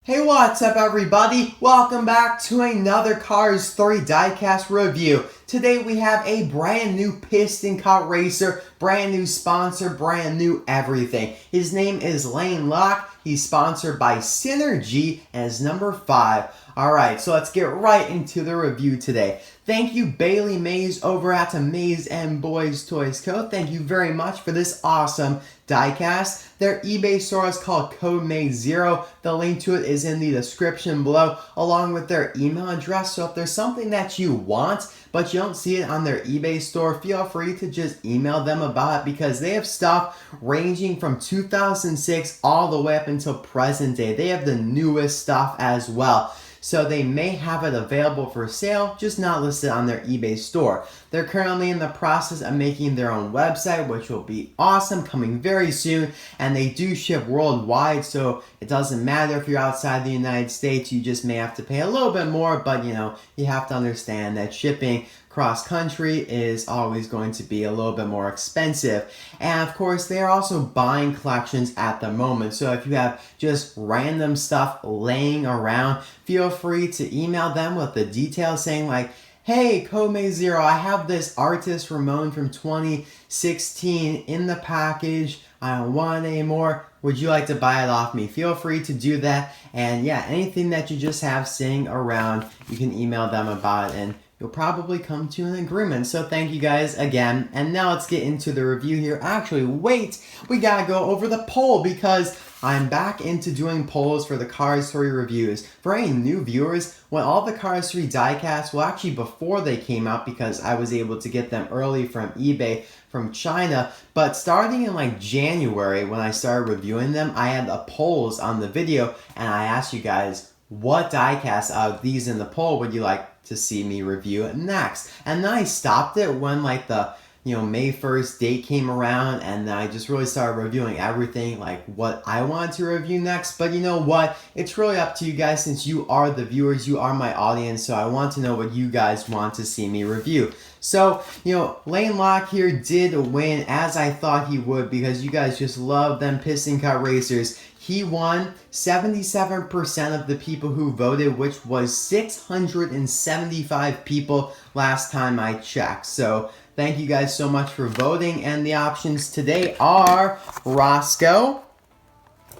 Hey, what's up everybody? Welcome back to another Cars 3 Diecast review. Today we have a brand new Piston car racer, brand new sponsor, brand new everything. His name is Locke. He's sponsored by SynerG and is number 5. Alright, so let's get right into the review today. Thank you Bailey Mays over at Mays and Boys Toys Co. Thank you very much for this awesome diecast. Their eBay store is called CodeMaze0. The link to it is in the description below, along with their email address. So if there's something that you want, but you don't see it on their eBay store, feel free to just email them about it, because they have stuff ranging from 2006 all the way up until present day. They have the newest stuff as well. So they may have it available for sale, just not listed on their eBay store. They're currently in the process of making their own website, which will be awesome, coming very soon. And they do ship worldwide, so it doesn't matter if you're outside the United States. You just may have to pay a little bit more, but you have to understand that shipping cross country is always going to be a little bit more expensive. And of course, they are also buying collections at the moment. So if you have just random stuff laying around, feel free to email them with the details saying like, hey, CodeMaze0, I have this Artist Ramon from 2016 in the package. I don't want it anymore. Would you like to buy it off me? Feel free to do that. And yeah, anything that you just have sitting around, you can email them about it, and you'll probably come to an agreement. So thank you guys again. And now let's get into the review here. Actually, wait, we gotta go over the poll, because I'm back into doing polls for the Cars 3 reviews. For any new viewers, when all the Cars 3 diecasts, well actually before they came out, because I was able to get them early from eBay from China, but starting in like January when I started reviewing them, I had the polls on the video, and I asked you guys, what diecast out of these in the poll would you like to see me review it next? And then I stopped it when like the May 1st date came around, and then I just really started reviewing everything like what I wanted to review next. But you know what, it's really up to you guys, since you are the viewers, you are my audience, so I want to know what you guys want to see me review. So, Locke here did win, as I thought he would, because you guys just love them Piston car racers. He won 77% of the people who voted, which was 675 people last time I checked. So thank you guys so much for voting. And the options today are Roscoe.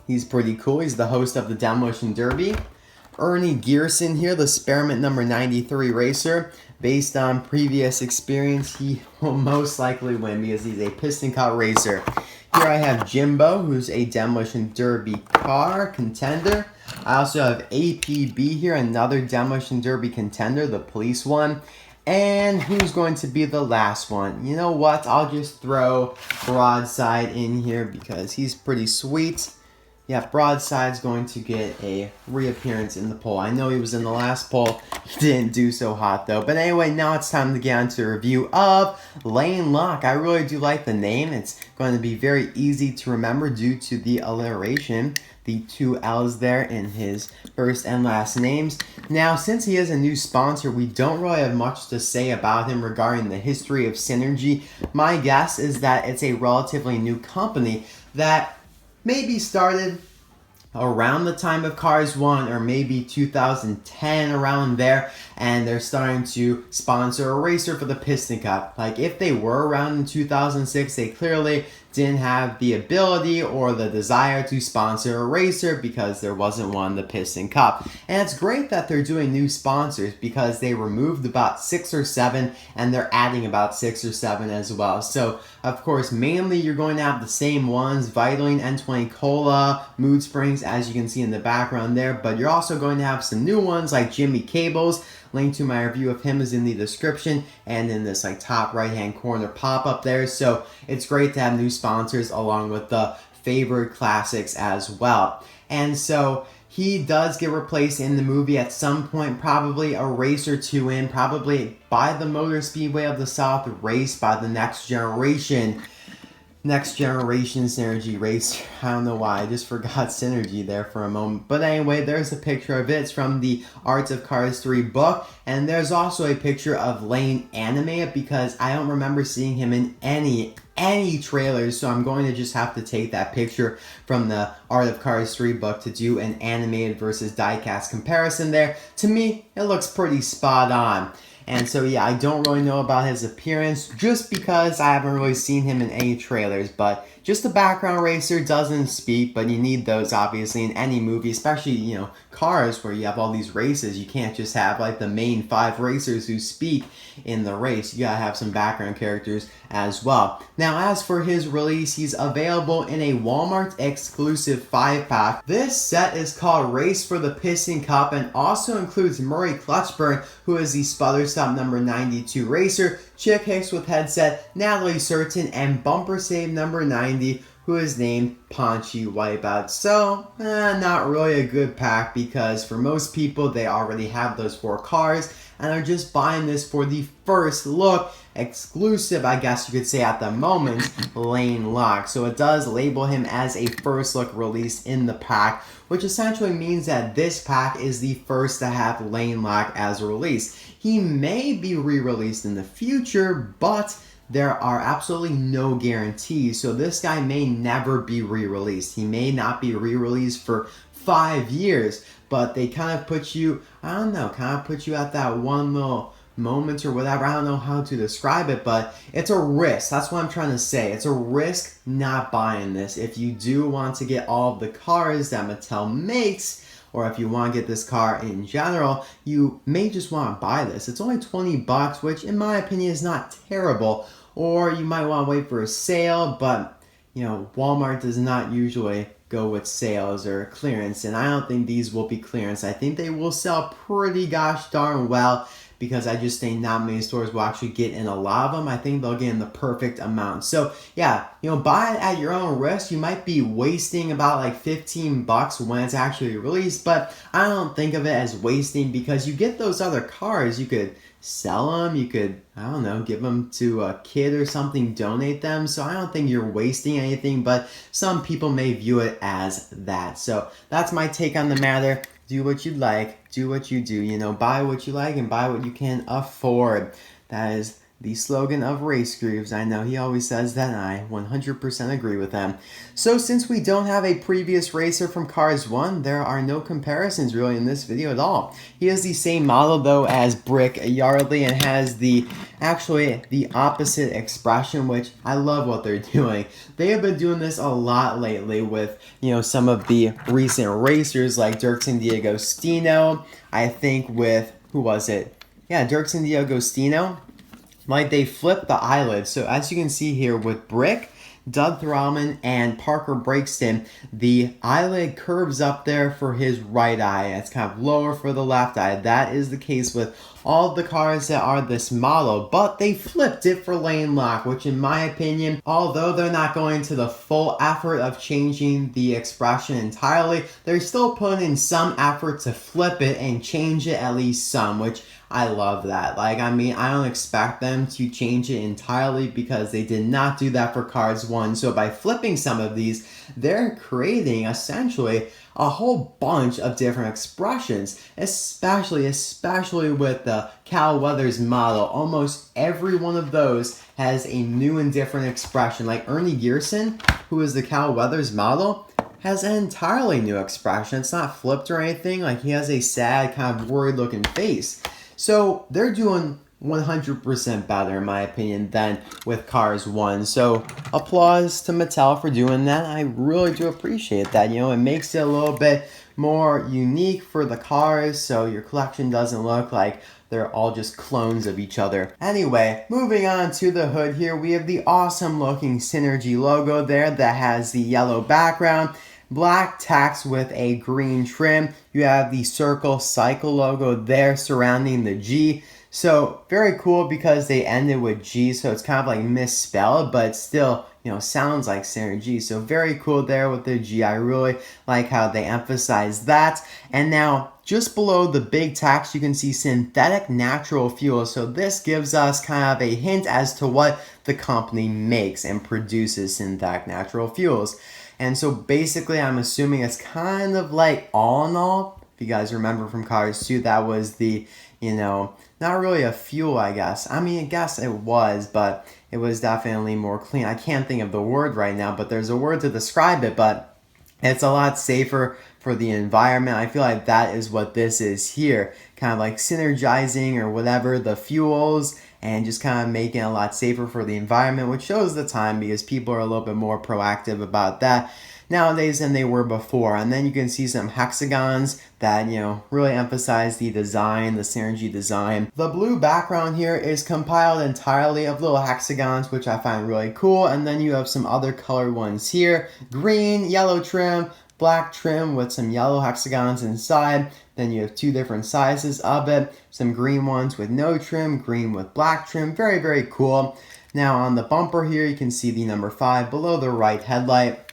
He's pretty cool. He's the host of the Demolition Derby. Ernie Gearson here, the Spearmint number 93 racer. Based on previous experience, he will most likely win because he's a Piston car racer. Here I have Jimbo, who's a Demolition Derby car contender. I also have APB here, another Demolition Derby contender, the police one. And who's going to be the last one? You know what? I'll just throw Broadside in here because he's pretty sweet. Yeah, Broadside's going to get a reappearance in the poll. I know he was in the last poll. He didn't do so hot, though. But anyway, now it's time to get on to a review of Locke. I really do like the name. It's going to be very easy to remember due to the alliteration. The 2 L's there in his first and last names. Now, since he is a new sponsor, we don't really have much to say about him regarding the history of SynerG. My guess is that it's a relatively new company that maybe started around the time of Cars 1 or maybe 2010, around there, and they're starting to sponsor a racer for the Piston Cup. Like, if they were around in 2006, they clearly didn't have the ability or the desire to sponsor a racer because there wasn't one in the Piston Cup. And it's great that they're doing new sponsors, because they removed about 6 or 7 and they're adding about 6 or 7 as well. So of course, mainly you're going to have the same ones, Vitaline, N20 Cola, Mood Springs, as you can see in the background there, but you're also going to have some new ones like Jimmy Cables. Link to my review of him is in the description and in this like top right hand corner pop up there. So it's great to have new sponsors along with the favorite classics as well. And so he does get replaced in the movie at some point, probably a race or two in, probably by the Motor Speedway of the South, raced by the next generation. next generation SynerG racer. I don't know why, I just forgot SynerG there for a moment. But anyway, there's a picture of it. It's from the Art of Cars 3 book. And there's also a picture of Lane animated because I don't remember seeing him in any trailers, so I'm going to just have to take that picture from the Art of Cars 3 book to do an animated versus diecast comparison there. To me, it looks pretty spot on. And so yeah, I don't really know about his appearance just because I haven't really seen him in any trailers, but just the background racer doesn't speak, but you need those obviously in any movie, especially, you know, Cars where you have all these races. You can't just have like the main 5 racers who speak in the race. You gotta have some background characters as well. Now, as for his release, he's available in a Walmart exclusive 5-pack. This set is called Race for the Piston Cup and also includes Murray Clutchburn, who is the Sputter Stop number 92 racer, Chick Hicks with headset, Natalie Certain, and Bumper Save number 90, who is named Paunchy Wipeout. So, not really a good pack because for most people, they already have those 4 cars and are just buying this for the first look, exclusive, I guess you could say at the moment, Lane Locke. So it does label him as a first look release in the pack, which essentially means that this pack is the first to have Lane Locke as a release. He may be re-released in the future, but there are absolutely no guarantees. So this guy may never be re-released. He may not be re-released for 5 years, but they kind of put you, I don't know, kind of put you at that one little moment or whatever. I don't know how to describe it, but it's a risk. That's what I'm trying to say. It's a risk not buying this. If you do want to get all of the cars that Mattel makes, or if you want to get this car in general, you may just want to buy this. It's only $20, which in my opinion is not terrible. Or you might want to wait for a sale, but you know, Walmart does not usually go with sales or clearance, and I don't think these will be clearance. I think they will sell pretty gosh darn well because I just think not many stores will actually get in a lot of them. I think they'll get in the perfect amount. So yeah, you know, buy it at your own risk. You might be wasting about like $15 when it's actually released, but I don't think of it as wasting because you get those other cars. You could sell them, you could, I don't know, give them to a kid or something, donate them. So I don't think you're wasting anything, but some people may view it as that. So that's my take on the matter. Do what you like, do what you do, you know, buy what you like and buy what you can afford. That is the slogan of Race Grooves. I know he always says that, and I 100% agree with him. So since we don't have a previous racer from Cars 1, there are no comparisons really in this video at all. He has the same model though as Brick Yardley and has actually the opposite expression, which I love what they're doing. They have been doing this a lot lately with, you know, some of the recent racers like Dirksen D'Agostino. I think with, who was it? Yeah, Dirksen D'Agostino. Like they flip the eyelids. So as you can see here with Brick, Doug Thrallman, and Parker Breakston, the eyelid curves up there for his right eye. It's kind of lower for the left eye. That is the case with all the cars that are this model, but they flipped it for Lane Locke, which in my opinion, although they're not going to the full effort of changing the expression entirely, they're still putting in some effort to flip it and change it at least some, which I love that. Like, I mean, I don't expect them to change it entirely because they did not do that for Cars 1. So by flipping some of these, they're creating essentially a whole bunch of different expressions, especially with the Cal Weathers model. Almost every one of those has a new and different expression. Like Ernie Gearson, who is the Cal Weathers model, has an entirely new expression. It's not flipped or anything. Like, he has a sad, kind of worried looking face. So they're doing 100% better, in my opinion, than with Cars 1. So applause to Mattel for doing that. I really do appreciate that. You know, it makes it a little bit more unique for the cars, so your collection doesn't look like they're all just clones of each other. Anyway, moving on to the hood here, we have the awesome looking SynerG logo there that has the yellow background, black text with a green trim. You have the circle cycle logo there surrounding the G. So very cool because they ended with G, so it's kind of like misspelled, but still, sounds like SynerG. So very cool there with the G. I really like how they emphasize that. And now just below the big text, you can see synthetic natural fuel. So this gives us kind of a hint as to what the company makes and produces synthetic natural fuels. And so basically, I'm assuming it's kind of like all in all. If you guys remember from Cars 2, that was the, not really a fuel, I guess. I mean, I guess it was, but it was definitely more clean. I can't think of the word right now, but there's a word to describe it, but it's a lot safer for the environment. I feel like that is what this is here. Kind of like synergizing or whatever the fuels and just kind of making it a lot safer for the environment, which shows the time because people are a little bit more proactive about that nowadays than they were before. And then you can see some hexagons that, really emphasize the design, the SynerG design. The blue background here is compiled entirely of little hexagons, which I find really cool. And then you have some other colored ones here. Green, yellow trim, black trim with some yellow hexagons inside. Then you have two different sizes of it. Some green ones with no trim, green with black trim. Very, very cool. Now on the bumper here, you can see the number 5 below the right headlight.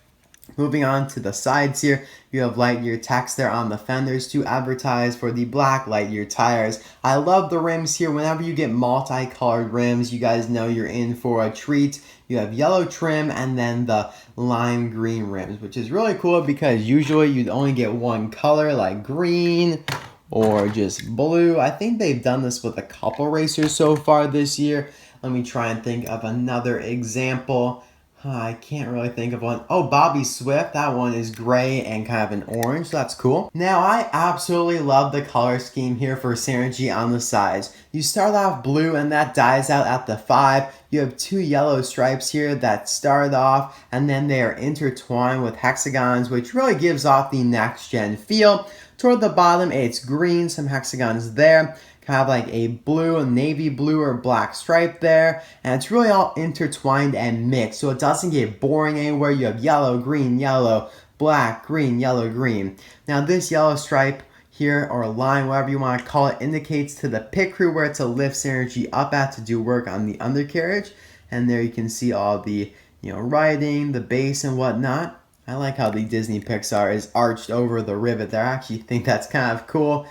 Moving on to the sides here, you have Lightyear text there on the fenders to advertise for the black Lightyear tires. I love the rims here. Whenever you get multicolored rims, you guys know you're in for a treat. You have yellow trim and then the lime green rims, which is really cool because usually you'd only get one color like green or just blue. I think they've done this with a couple racers so far this year. Let me try and think of another example. I can't really think of one. Oh, Bobby Swift. That one is gray and kind of an orange. So that's cool. Now, I absolutely love the color scheme here for SynerG on the sides. You start off blue and that dies out at the 5. You have 2 yellow stripes here that start off and then they are intertwined with hexagons, which really gives off the next-gen feel. Toward the bottom, it's green, some hexagons there. Kind of like a blue, a navy blue or black stripe there. And it's really all intertwined and mixed. So it doesn't get boring anywhere. You have yellow, yellow, black, green, yellow, green. Now this yellow stripe here, or line, whatever you want to call it, indicates to the pit crew where to lift SynerG up at to do work on the undercarriage. And there you can see all the, writing, the base and whatnot. I like how the Disney Pixar is arched over the rivet there. I actually think that's kind of cool.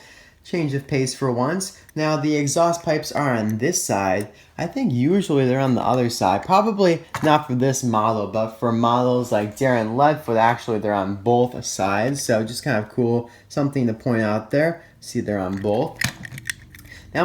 Change of pace for once. Now the exhaust pipes are on this side. I think usually they're on the other side. Probably not for this model, but for models like Darren Ledford, actually they're on both sides. So just kind of cool, something to point out there. See, they're on both. Now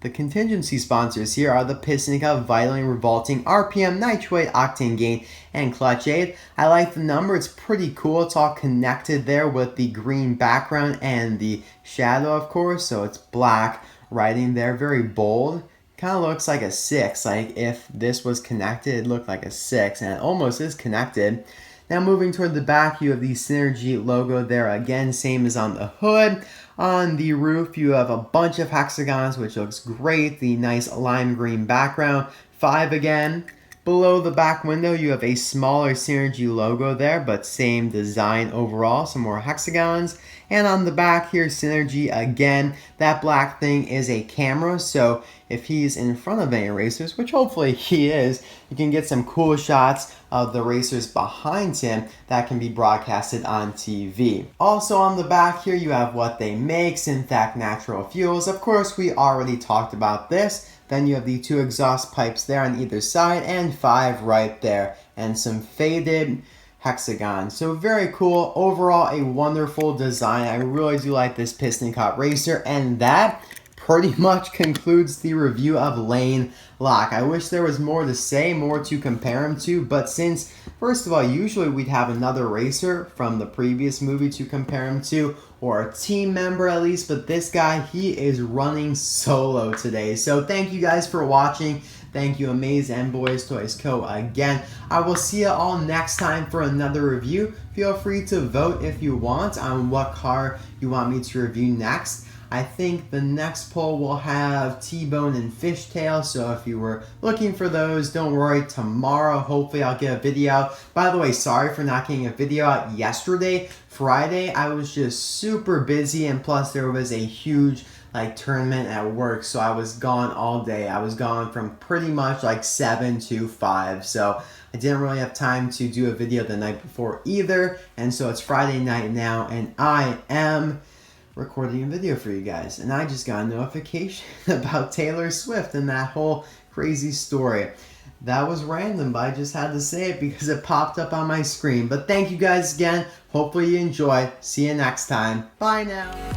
the contingency sponsors here are the Piston Cup Vitally Revolting RPM Nitrate Octane Gain and Clutch Aid. I like the number, it's pretty cool. It's all connected there with the green background and the shadow, of course. So it's black writing there, very bold. Kind of looks like a 6. Like if this was connected, it looked like a 6, and it almost is connected. Now moving toward the back, you have the SynerG logo there again, same as on the hood. On the roof, you have a bunch of hexagons, which looks great. The nice lime green background. 5 again. Below the back window, you have a smaller SynerG logo there, but same design overall. Some more hexagons. And on the back here, SynerG again. That black thing is a camera, so if he's in front of any racers, which hopefully he is, you can get some cool shots of the racers behind him that can be broadcasted on TV. Also on the back here, you have what they make, synthetic natural fuels. Of course, we already talked about this. Then you have the 2 exhaust pipes there on either side and 5 right there. And some faded hexagons. So very cool. Overall, a wonderful design. I really do like this Piston Cup racer. And that pretty much concludes the review of Lane Locke. I wish there was more to say, more to compare him to, but since, first of all, usually we'd have another racer from the previous movie to compare him to, or a team member at least, but this guy, he is running solo today. So thank you guys for watching. Thank you, Amaze and Boys Toys Co. again. I will see you all next time for another review. Feel free to vote if you want on what car you want me to review next. I think the next poll will have T-Bone and Fishtail, so if you were looking for those, don't worry, tomorrow hopefully I'll get a video out. By the way, sorry for not getting a video out yesterday. Friday, I was just super busy, and plus there was a huge like tournament at work, so I was gone all day. I was gone from pretty much like 7 to 5, so I didn't really have time to do a video the night before either, and so it's Friday night now, and I am recording a video for you guys, and I just got a notification about Taylor Swift and that whole crazy story. That was random, but I just had to say it because it popped up on my screen. But thank you guys again. Hopefully you enjoy. See you next time. Bye now.